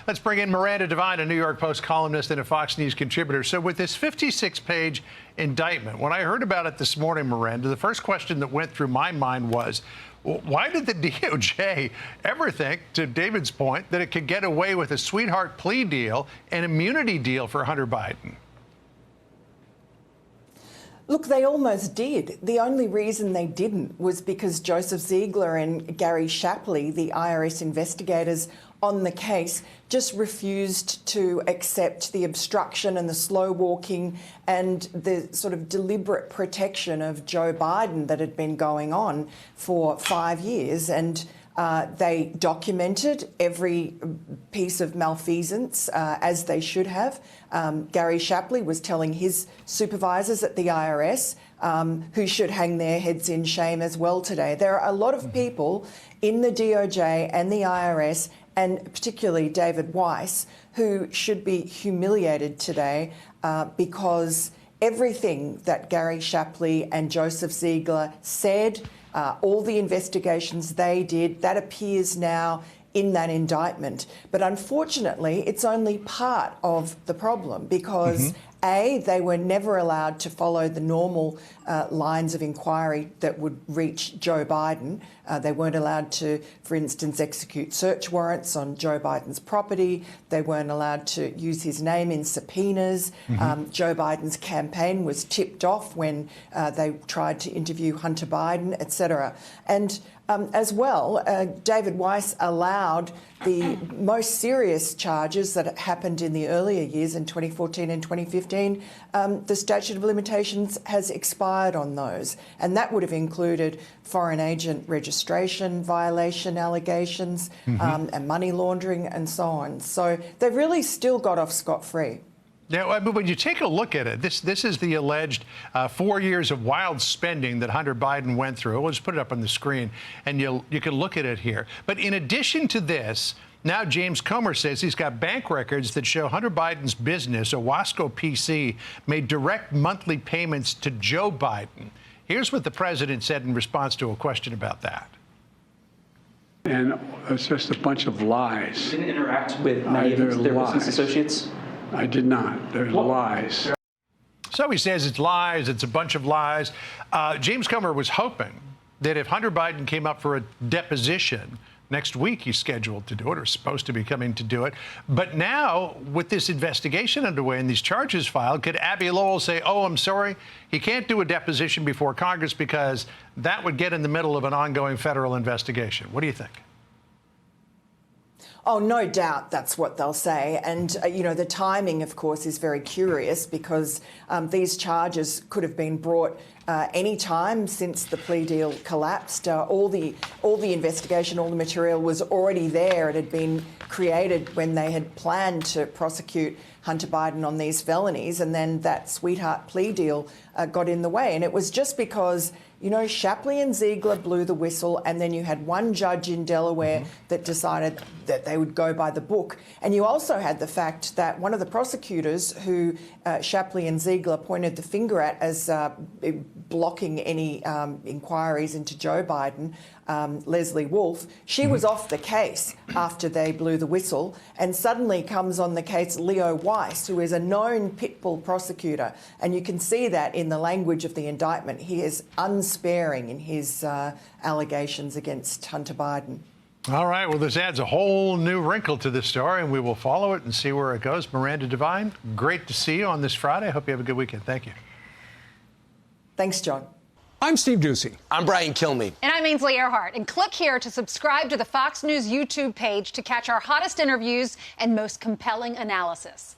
Let's bring in Miranda Devine, a New York Post columnist and a Fox News contributor. So with this 56-page indictment, when I heard about it this morning, Miranda, the first question that went through my mind was, well, why did the DOJ ever think, to David's point, that it could get away with a sweetheart plea deal, an immunity deal for Hunter Biden? Look, they almost did. The only reason they didn't was because Joseph Ziegler and Gary Shapley, the IRS investigators on the case, just refused to accept the obstruction and the slow walking and the sort of deliberate protection of Joe Biden that had been going on for 5 years. And they documented every piece of malfeasance as they should have. Gary Shapley was telling his supervisors at the IRS who should hang their heads in shame as well today. There are a lot of people in the DOJ and the IRS, and particularly David Weiss, who should be humiliated today because everything that Gary Shapley and Joseph Ziegler said, all the investigations they did, that appears now in that indictment. But unfortunately, it's only part of the problem because A, they were never allowed to follow the normal lines of inquiry that would reach Joe Biden. They weren't allowed to, for instance, execute search warrants on Joe Biden's property. They weren't allowed to use his name in subpoenas. Joe Biden's campaign was tipped off when they tried to interview Hunter Biden, etc. And as well, David Weiss allowed the most serious charges that happened in the earlier years in 2014 and 2015. The statute of limitations has expired on those, and that would have included foreign agent registration violation allegations and money laundering and so on. So they've really still got off scot-free. Yeah, but when you take a look at it, this is the alleged 4 years of wild spending that Hunter Biden went through. We'll just put it up on the screen, and you can look at it here. But in addition to this, now James Comer says he's got bank records that show Hunter Biden's business, Owasco PC, made direct monthly payments to Joe Biden. Here's what the president said in response to a question about that. And it's just a bunch of lies. You didn't interact with many of their business associates? I did not. There's lies. So he says it's lies. It's a bunch of lies. James Comer was hoping that if Hunter Biden came up for a deposition next week, he's scheduled to do it or supposed to be coming to do it. But now, with this investigation underway and these charges filed, could Abbe Lowell say, oh, I'm sorry, he can't do a deposition before Congress because that would get in the middle of an ongoing federal investigation? What do you think? Oh, no doubt that's what they'll say. And, you know, the timing, of course, is very curious because these charges could have been brought any time since the plea deal collapsed. All the investigation, all the material was already there. It had been created when they had planned to prosecute Hunter Biden on these felonies, and then that sweetheart plea deal got in the way. And it was just because, you know, Shapley and Ziegler blew the whistle, and then you had one judge in Delaware that decided that they would go by the book. And you also had the fact that one of the prosecutors who Shapley and Ziegler pointed the finger at as blocking any inquiries into Joe Biden, Leslie Wolf, she was off the case after they blew the whistle, and suddenly comes on the case Leo Weiss, who is a known pitbull prosecutor. And you can see that in the language of the indictment. He is unsparing in his allegations against Hunter Biden. All right. Well, this adds a whole new wrinkle to this story, and we will follow it and see where it goes. Miranda Devine, great to see you on this Friday. I hope you have a good weekend. Thank you. Thanks, John. I'm Steve Doocy. I'm Brian Kilmeade. And I'm Ainsley Earhart. And click here to subscribe to the Fox News YouTube page to catch our hottest interviews and most compelling analysis.